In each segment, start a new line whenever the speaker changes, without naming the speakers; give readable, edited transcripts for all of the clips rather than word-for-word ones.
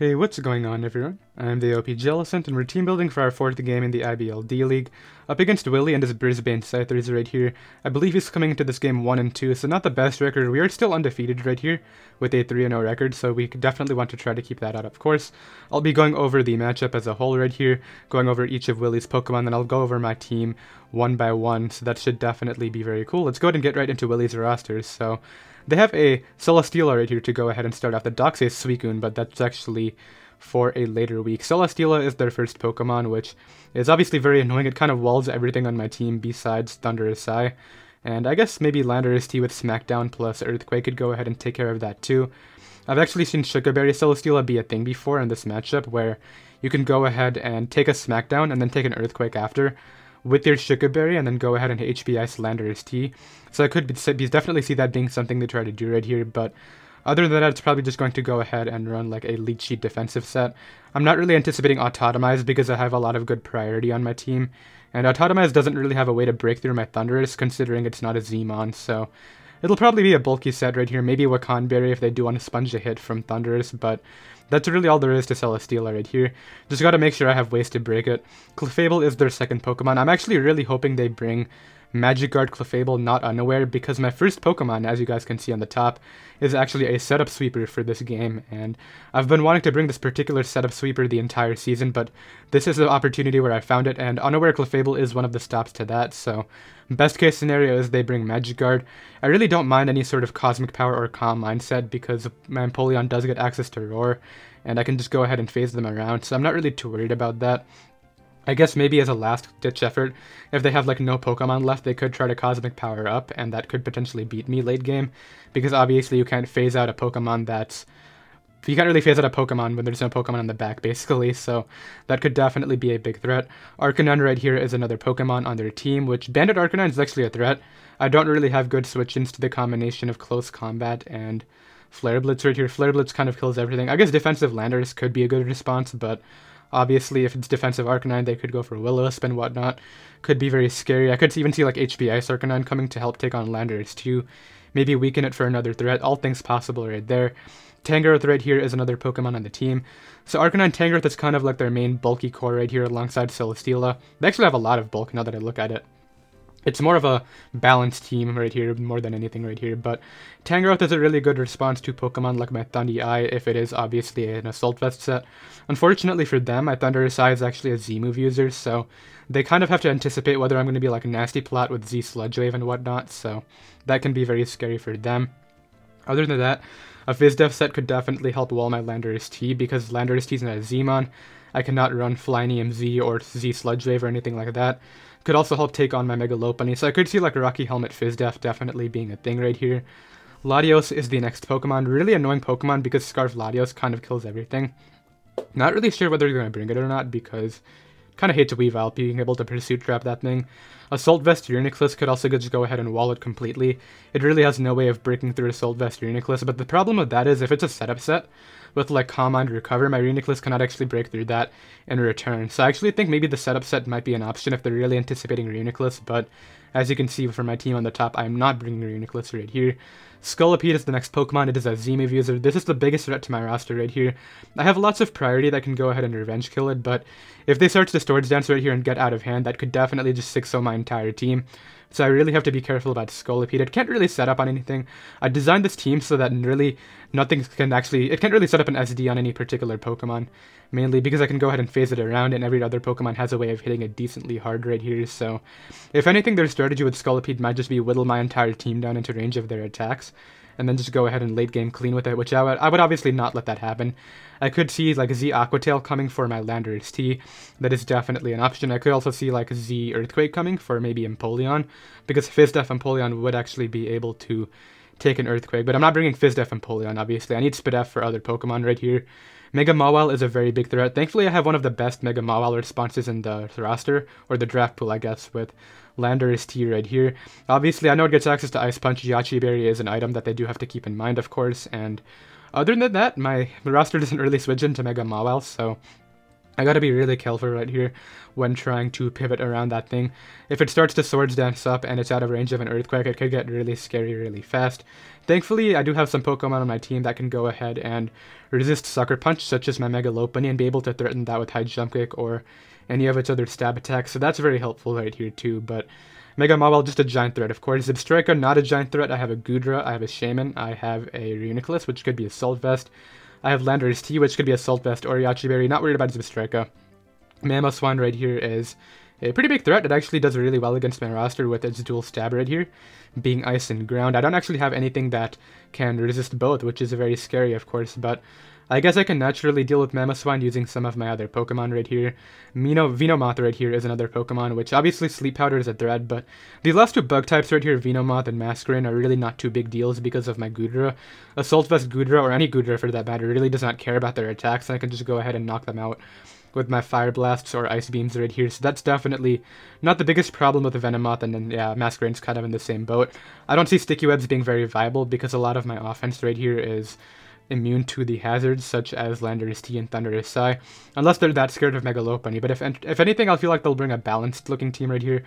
Hey, what's going on everyone? I'm the OP Jellicent, and we're team building for our 4th game in the IBL D-League, up against Willie and his Brisbane Scythers right here. I believe he's coming into this game 1-2, so not the best record. We are still undefeated right here, with a 3-0 record, so we definitely want to try to keep that out, of course. I'll be going over the matchup as a whole right here, going over each of Willie's Pokemon, then I'll go over my team one by one, so that should definitely be very cool. Let's go ahead and get right into Willie's rosters. So they have a Celesteela right here to go ahead and start off. The Dox is Suicune, but that's actually for a later week. Celesteela is their first Pokemon, which is obviously very annoying. It kind of walls everything on my team besides Thunderous Sigh. And I guess maybe Landorus T with Smackdown plus Earthquake could go ahead and take care of that too. I've actually seen Sugar Berry Celesteela be a thing before in this matchup, where you can go ahead and take a Smackdown and then take an Earthquake after with your Sugar Berry, and then go ahead and HP Ice Landorus T. So I could definitely see that being something to try to do right here, but other than that, it's probably just going to go ahead and run like a Leech Seed defensive set. I'm not really anticipating Autotomize because I have a lot of good priority on my team, and Autotomize doesn't really have a way to break through my Thundurus considering it's not a Zmon, so it'll probably be a bulky set right here, maybe Wakan Berry if they do want to sponge a hit from Thundurus, but that's really all there is to Celesteela right here. Just gotta make sure I have ways to break it. Clefable is their second Pokemon. I'm actually really hoping they bring Magikarp Clefable, not Unaware, because my first Pokemon, as you guys can see on the top, is actually a setup sweeper for this game, and I've been wanting to bring this particular setup sweeper the entire season, but this is the opportunity where I found it, and Unaware Clefable is one of the stops to that, so best case scenario is they bring Magikarp. I really don't mind any sort of Cosmic Power or Calm Mindset, because my Empoleon does get access to Roar, and I can just go ahead and phase them around, so I'm not really too worried about that. I guess maybe as a last-ditch effort, if they have like no Pokemon left, they could try to Cosmic Power up, and that could potentially beat me late game, because obviously you can't phase out a Pokemon that's... You can't really phase out a Pokemon when there's no Pokemon on the back, basically, so that could definitely be a big threat. Arcanine right here is another Pokemon on their team, which Bandit Arcanine is actually a threat. I don't really have good switch-ins to the combination of Close Combat and Flare Blitz right here. Flare Blitz kind of kills everything. I guess defensive Landorus could be a good response, but obviously, if it's defensive Arcanine, they could go for Will-O-Wisp and whatnot. Could be very scary. I could even see like HP Ice Arcanine coming to help take on Landorus too. Maybe weaken it for another threat. All things possible right there. Tangrowth right here is another Pokemon on the team. So Arcanine Tangrowth is kind of like their main bulky core right here alongside Celesteela. They actually have a lot of bulk now that I look at it. It's more of a balanced team right here, more than anything right here, but Tangrowth is a really good response to Pokemon like my Thundee-Eye if it is obviously an Assault Vest set. Unfortunately for them, my Thundurus-Eye is actually a Z-move user, so they kind of have to anticipate whether I'm going to be like a Nasty Plot with Z Sludge Wave and whatnot, so that can be very scary for them. Other than that, a Fizdef set could definitely help wall my Landorus T, because Landorus T is not a Zmon. I cannot run Flyinium Z or Z Sludge Wave or anything like that. Could also help take on my Mega Lopunny, so I could see like Rocky Helmet Fizdef definitely being a thing right here. Latios is the next Pokemon. Really annoying Pokemon because Scarf Latios kind of kills everything. Not really sure whether they're going to bring it or not, because kind of hate to Weavile being able to Pursuit Trap that thing. Assault Vest Uniclus could also just go ahead and wall it completely. It really has no way of breaking through Assault Vest Uniclus, but the problem with that is if it's a setup set with like Calm Mind Recover, my Uniclus cannot actually break through that in return. So I actually think maybe the setup set might be an option if they're really anticipating Uniclus, but as you can see from my team on the top, I'm not bringing Uniclus right here. Scolipede is the next Pokemon. It is a Z-move user. This is the biggest threat to my roster right here. I have lots of priority that can go ahead and revenge kill it, but if they search the Storage Dance right here and get out of hand, that could definitely just 6-0 my entire team. So I really have to be careful about Scolipede. It can't really set up on anything. I designed this team so that really nothing can actually... It can't really set up an SD on any particular Pokemon, mainly because I can go ahead and phase it around, and every other Pokemon has a way of hitting it decently hard right here. So if anything, their strategy with Scolipede might just be whittle my entire team down into range of their attacks, and then just go ahead and late game clean with it, which I would obviously not let that happen. I could see like Z Aquatail coming for my Landorus T. That is definitely an option. I could also see like Z Earthquake coming for maybe Empoleon, because Fizdef Empoleon would actually be able to take an Earthquake, but I'm not bringing Fizdef Empoleon, obviously. I need Spadef for other Pokemon right here. Mega Mawile is a very big threat. Thankfully, I have one of the best Mega Mawile responses in the roster, or the draft pool, I guess, with Landorus T right here. Obviously, I know it gets access to Ice Punch. Yache Berry is an item that they do have to keep in mind, of course, and other than that, my roster doesn't really switch into Mega Mawile, so I gotta be really careful right here when trying to pivot around that thing. If it starts to Swords Dance up and it's out of range of an Earthquake, it could get really scary really fast. Thankfully, I do have some Pokemon on my team that can go ahead and resist Sucker Punch, such as my Mega Lopunny, and be able to threaten that with High Jump Kick or any of its other stab attacks, so that's very helpful right here too. But Mega Mawile, just a giant threat, of course. Zebstrika, not a giant threat. I have a Goodra, I have a Shaman, I have a Reuniclus, which could be Assault Vest. I have Landorus T, which could be Assault Vest or Yache Berry. Not worried about Zebstrika. Mamoswine right here is a pretty big threat. It actually does really well against my roster with its dual stab right here, being Ice and Ground. I don't actually have anything that can resist both, which is very scary, of course, but I guess I can naturally deal with Mamoswine using some of my other Pokemon right here. Venomoth right here is another Pokemon, which obviously Sleep Powder is a threat, but these last two bug types right here, Venomoth and Masquerain, are really not too big deals because of my Goodra. Assault Vest Goodra, or any Goodra for that matter, really does not care about their attacks, and I can just go ahead and knock them out with my Fire Blasts or Ice Beams right here, so that's definitely not the biggest problem with the Venomoth, and then, yeah, Masquerain's kind of in the same boat. I don't see Sticky Webs being very viable because a lot of my offense right here is immune to the hazards such as Landorus T and Thundurus Psy, unless they're that scared of Mega Lopunny. But if anything, I feel like they'll bring a balanced looking team right here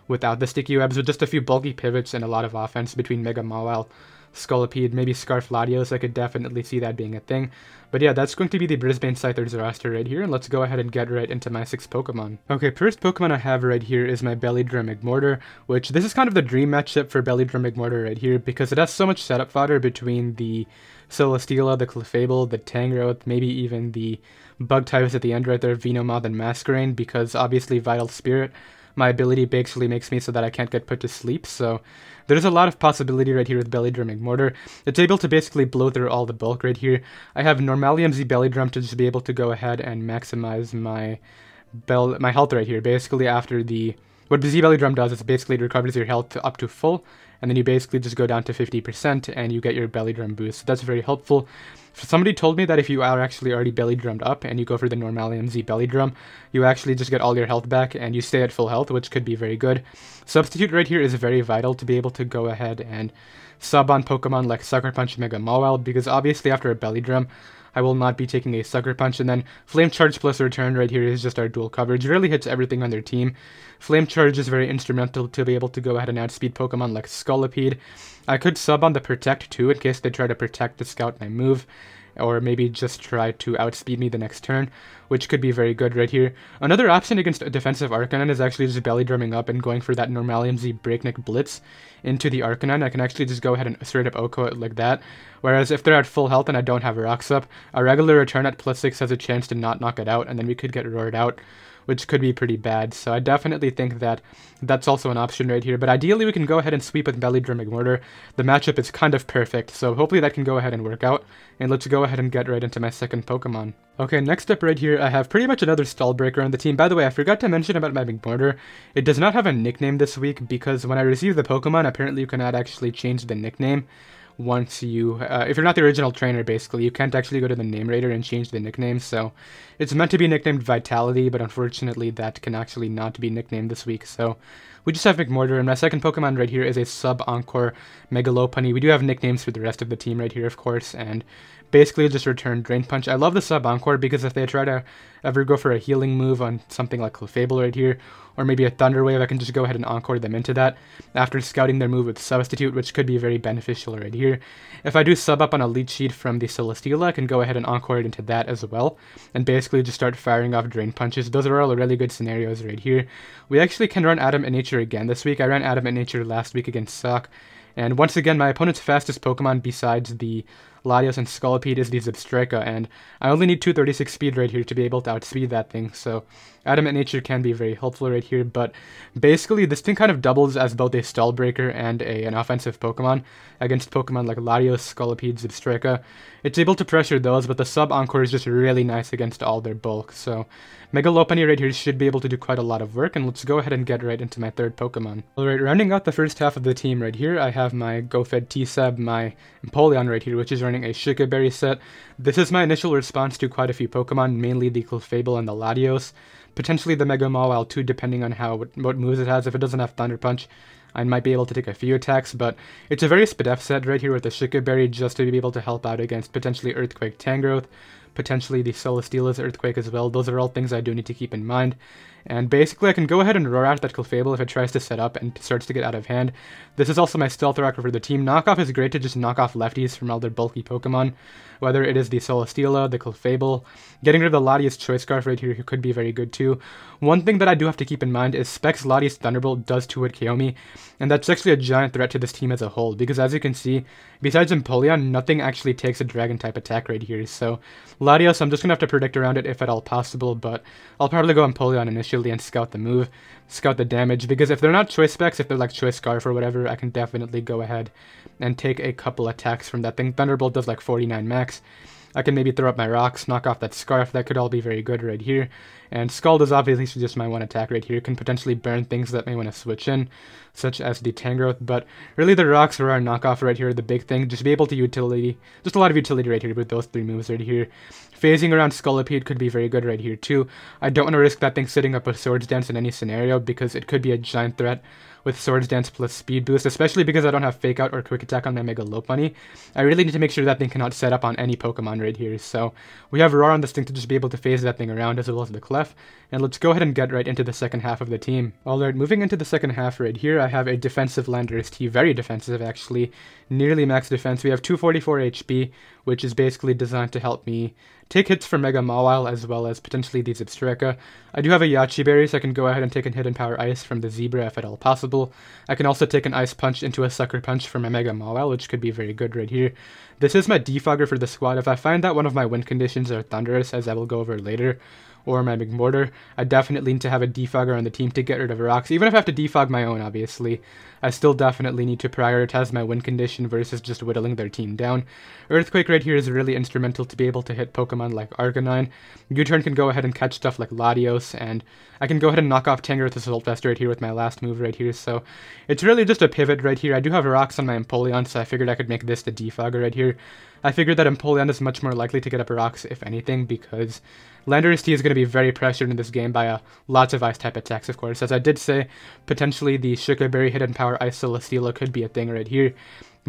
without the Sticky Webs, with just a few bulky pivots and a lot of offense between Mega Mawile, Scolipede, maybe Scarf Latios. I could definitely see that being a thing. But yeah, that's going to be the Brisbane Scythers roster right here, and let's go ahead and get right into my 6 Pokemon. Okay, first Pokemon I have right here is my Bellydrum Magmortar, which this is kind of the dream matchup for Bellydrum Magmortar right here, because it has so much setup fodder between the Celesteela, the Clefable, the Tangrowth, maybe even the bug types at the end right there, Venomoth and Masquerain, because obviously Vital Spirit, my ability basically makes me so that I can't get put to sleep, so there's a lot of possibility right here with Bellydrum Magmortar. It's able to basically blow through all the bulk right here. I have Normalium Z Bellydrum to just be able to go ahead and maximize my health right here. Basically after what Z Bellydrum does is basically it recovers your health up to full, and then you basically just go down to 50% and you get your Bellydrum boost. So that's very helpful. Somebody told me that if you are actually already Bellydrummed up and you go for the Normalium Z Bellydrum, you actually just get all your health back and you stay at full health, which could be very good. Substitute right here is very vital to be able to go ahead and sub on Pokemon like Sucker Punch, Mega Mawile, because obviously after a Bellydrum, I will not be taking a Sucker Punch, and then Flame Charge plus Return right here is just our dual coverage. It really hits everything on their team. Flame Charge is very instrumental to be able to go ahead and outspeed Pokemon like Scolipede. I could sub on the Protect too in case they try to protect the Scout my move, or maybe just try to outspeed me the next turn, which could be very good right here. Another option against a defensive Arcanine is actually just Bellydrumming up and going for that Normalium Z Breakneck Blitz into the Arcanine. I can actually just go ahead and straight up OHKO it like that. Whereas if they're at full health and I don't have Rocks up, a regular return at +6 has a chance to not knock it out, and then we could get roared out, which could be pretty bad. So I definitely think that that's also an option right here. But ideally, we can go ahead and sweep with Bellydrum Magmortar. The matchup is kind of perfect, so hopefully that can go ahead and work out. And let's go ahead and get right into my second Pokemon. Okay, next up right here, I have pretty much another Stall Breaker on the team. By the way, I forgot to mention about my Magmortar. It does not have a nickname this week because when I received the Pokemon, apparently you cannot actually change the nickname. Once you, if you're not the original trainer, basically, you can't actually go to the name rater and change the nickname, so it's meant to be nicknamed Vitality, but unfortunately that can actually not be nicknamed this week, so we just have Magmortar, and my second Pokemon right here is a Sub-Encore Mega Lopunny. We do have nicknames for the rest of the team right here, of course, and basically just return Drain Punch. I love the Sub-Encore because if they try to ever go for a healing move on something like Clefable right here, or maybe a Thunder Wave, I can just go ahead and Encore them into that after scouting their move with Substitute, which could be very beneficial right here. If I do sub up on a Leech Seed from the Celesteela, I can go ahead and Encore it into that as well, and basically just start firing off Drain Punches. Those are all really good scenarios right here. We actually can run Adamant Nature again this week. I ran Adamant Nature last week against Sock, and once again, my opponent's fastest Pokemon besides the Latios and Scolipede is the Zebstrika, and I only need 236 speed right here to be able to outspeed that thing, so Adamant Nature can be very helpful right here, but basically this thing kind of doubles as both a Stall Breaker and an offensive Pokemon against Pokemon like Latios, Scolipede, Zebstrika. It's able to pressure those, but the Sub-Encore is just really nice against all their bulk, so Mega Lopunny right here should be able to do quite a lot of work, and let's go ahead and get right into my third Pokemon. Alright, rounding out the first half of the team right here, I have my GoFed T-Sab, my Empoleon right here, which is running a Shika Berry set. This is my initial response to quite a few Pokemon, mainly the Clefable and the Latios. Potentially the Mega Mawile too, depending on what moves it has. If it doesn't have Thunder Punch, I might be able to take a few attacks, but it's a very Spadef set right here with the Shika Berry just to be able to help out against potentially Earthquake Tangrowth, potentially the Celesteela's Earthquake as well. Those are all things I do need to keep in mind. And basically I can go ahead and roar out that Clefable if it tries to set up and starts to get out of hand. This is also my Stealth Rocker for the team. Knockoff is great to just knock off lefties from all their bulky Pokemon, whether it is the Celesteela, the Clefable. Getting rid of the Latias Choice Scarf right here could be very good too. One thing that I do have to keep in mind is Specs Latias Thunderbolt does 2-hit KO me, and that's actually a giant threat to this team as a whole, because as you can see, besides Empoleon, nothing actually takes a Dragon-type attack right here. So Latios, I'm just going to have to predict around it if at all possible, but I'll probably go Empoleon initially and scout the move, scout the damage, because if they're not Choice Specs, if they're like Choice Scarf or whatever, I can definitely go ahead and take a couple attacks from that thing. Thunderbolt does like 49 max. I can maybe throw up my rocks, knock off that Scarf, that could all be very good right here. And Scald is obviously just my one attack right here, can potentially burn things that may want to switch in, such as the Tangrowth, but really the rocks are our knockoff right here, the big thing, just be able to utility, just a lot of utility right here with those 3 moves right here. Phasing around Scolipede could be very good right here too. I don't want to risk that thing sitting up with Swords Dance in any scenario, because it could be a giant threat with Swords Dance plus Speed Boost, especially because I don't have Fake Out or Quick Attack on my Mega Lopunny. I really need to make sure that thing cannot set up on any Pokemon right here, so we have Roar on this thing to just be able to phase that thing around as well as the Clef, and let's go ahead and get right into the second half of the team. Alright, moving into the second half right here, I have a defensive Landorus T, very defensive actually, nearly max defense. We have 244 HP, which is basically designed to help me take hits for Mega Mawile as well as potentially the Zebstrika. I do have a Yache Berry, so I can go ahead and take a Hidden Power Ice from the Zebra if at all possible. I can also take an Ice Punch into a Sucker Punch for my Mega Mawile, which could be very good right here. This is my defogger for the squad. If I find that one of my win conditions are Thunderous, as I will go over later, or my McMortar, I definitely need to have a defogger on the team to get rid of rocks. Even if I have to defog my own, obviously, I still definitely need to prioritize my win condition versus just whittling their team down. Earthquake right here is really instrumental to be able to hit Pokemon like Arcanine. U-Turn can go ahead and catch stuff like Latios, and I can go ahead and knock off Tangrowth Assault Vest right here with my last move right here, so it's really just a pivot right here. I do have rocks on my Empoleon, so I figured I could make this the defogger right here. I figured that Empoleon is much more likely to get up rocks, if anything, because Landorus T is going to be very pressured in this game by lots of Ice-type attacks, of course. As I did say, potentially the Sugar Berry Hidden Power Ice Celesteela could be a thing right here.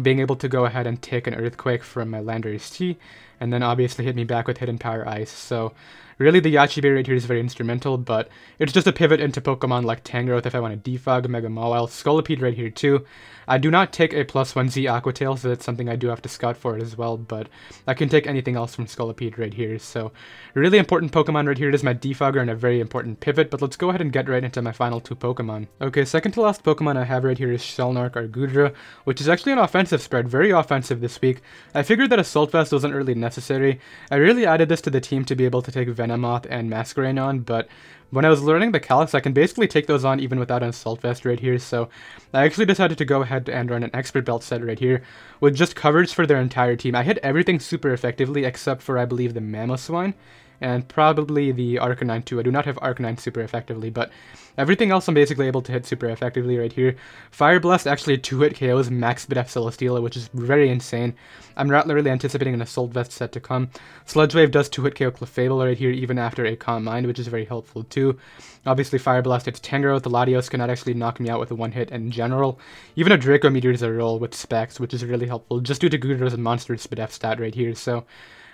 Being able to go ahead and take an Earthquake from my Landorus T, and then obviously hit me back with Hidden Power Ice. So really the Yache Berry right here is very instrumental, but it's just a pivot into Pokemon like Tangrowth if I want to defog Mega Mawile. Scolipede right here too. I do not take a +1Z Aqua Tail, so that's something I do have to scout for it as well, but I can take anything else from Scolipede right here. So really important Pokemon right here. It is my defogger and a very important pivot, but let's go ahead and get right into my final 2 Pokemon. Okay, second to last Pokemon I have right here is Shellnark Argudra, which is actually an offensive spread, very offensive this week. I figured that Assault Vest wasn't really necessary. I really added this to the team to be able to take Venomoth and Masquerain on, but when I was learning the Calyx, I can basically take those on even without an Assault Vest right here, so I actually decided to go ahead and run an Expert Belt set right here with just coverage for their entire team. I hit everything super effectively except for, I believe, the Mamoswine and probably the Arcanine too. I do not have Arcanine super effectively, but everything else I'm basically able to hit super effectively right here. Fire Blast actually 2-hit KOs Max Speed F Celesteela, which is very insane. I'm not really anticipating an Assault Vest set to come. Sludge Wave does 2-hit KO Clefable right here, even after a Calm Mind, which is very helpful too. Obviously Fire Blast hits Tangrowth. The Latios cannot actually knock me out with a 1-hit in general. Even a Draco Meteor is a roll with Specs, which is really helpful, just due to Gudra's monster Speed F stat right here, so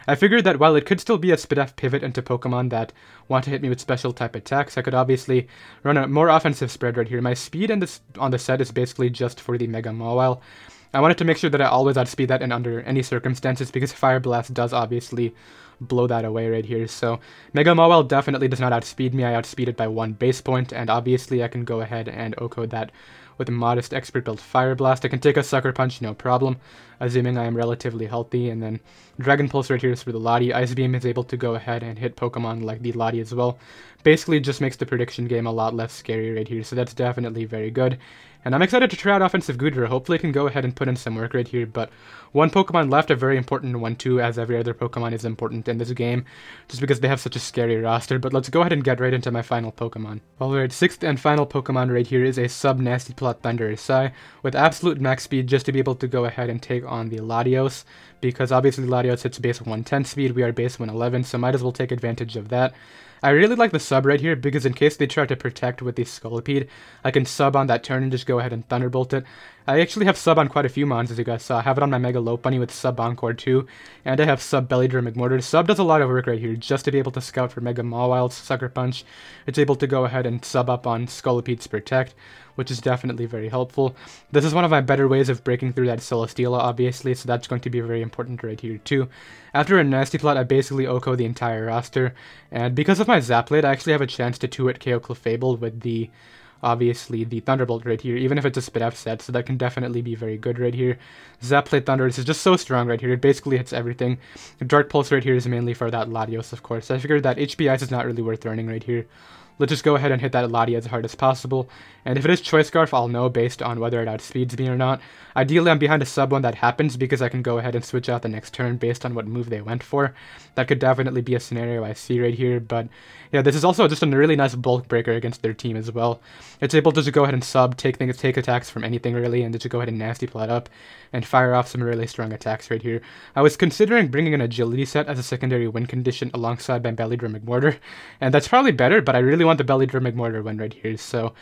I figured that while it could still be a Spidef pivot into Pokemon that want to hit me with special type attacks, I could obviously run a more offensive spread right here. My speed on the set is basically just for the Mega Mawile. I wanted to make sure that I always outspeed that in under any circumstances, because Fire Blast does obviously blow that away right here. So Mega Mawile definitely does not outspeed me. I outspeed it by 1 base point, and obviously I can go ahead and OHKO that with a modest Expert Built Fire Blast. I can take a Sucker Punch, no problem, assuming I am relatively healthy, and then Dragon Pulse right here is for the Lati. Ice Beam is able to go ahead and hit Pokemon like the Lati as well. Basically just makes the prediction game a lot less scary right here, so that's definitely very good. And I'm excited to try out Offensive Goodra. Hopefully I can go ahead and put in some work right here, but 1 Pokemon left, a very important one too, as every other Pokemon is important in this game, just because they have such a scary roster. But let's go ahead and get right into my final Pokemon. Alright, 6th and final Pokemon right here is a Sub-Nasty Plot Thunderous Sai, with absolute max speed just to be able to go ahead and take on the Latios, because obviously Latios hits base 110 speed, we are base 111, so might as well take advantage of that. I really like the sub right here because in case they try to protect with the Scolipede, I can sub on that turn and just go ahead and Thunderbolt it. I actually have sub on quite a few mons, as you guys saw. I have it on my Mega Lopunny with sub Encore too, and I have sub Bellydrum McMortar. Sub does a lot of work right here, just to be able to scout for Mega Mawile, Sucker Punch. It's able to go ahead and sub up on Scolipede's Protect, which is definitely very helpful. This is one of my better ways of breaking through that Celesteela, obviously, so that's going to be very important right here too. After a Nasty Plot, I basically OHKO the entire roster, and because of my Zapblade, I actually have a chance to 2-hit KO Clefable with the, obviously, the Thunderbolt right here, even if it's a Spit F set, so that can definitely be very good right here. Zapblade Thunder is just so strong right here, it basically hits everything. Dark Pulse right here is mainly for that Latios, of course. I figured that HP Ice is not really worth earning right here. Let's just go ahead and hit that Latias as hard as possible, and if it is Choice Scarf, I'll know based on whether it outspeeds me or not. Ideally, I'm behind a sub when that happens because I can go ahead and switch out the next turn based on what move they went for. That could definitely be a scenario I see right here, but yeah, this is also just a really nice bulk breaker against their team as well. It's able to just go ahead and sub, take attacks from anything really, and just go ahead and Nasty Plot up and fire off some really strong attacks right here. I was considering bringing an Agility set as a secondary win condition alongside my Bellydrum McMortar, and that's probably better, but I really want the Bellydrum McMortar win right here, so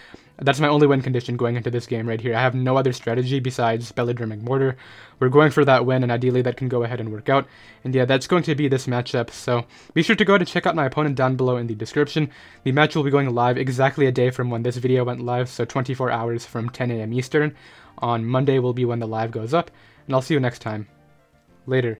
that's my only win condition going into this game right here. I have no other strategy besides Bellydrum McMortar. We're going for that win, and ideally that can go ahead and work out. And yeah, that's going to be this matchup, so be sure to go ahead and check out my opponent down below in the description. The match will be going live exactly a day from when this video went live, so 24 hours from 10 AM Eastern. On Monday will be when the live goes up, and I'll see you next time. Later.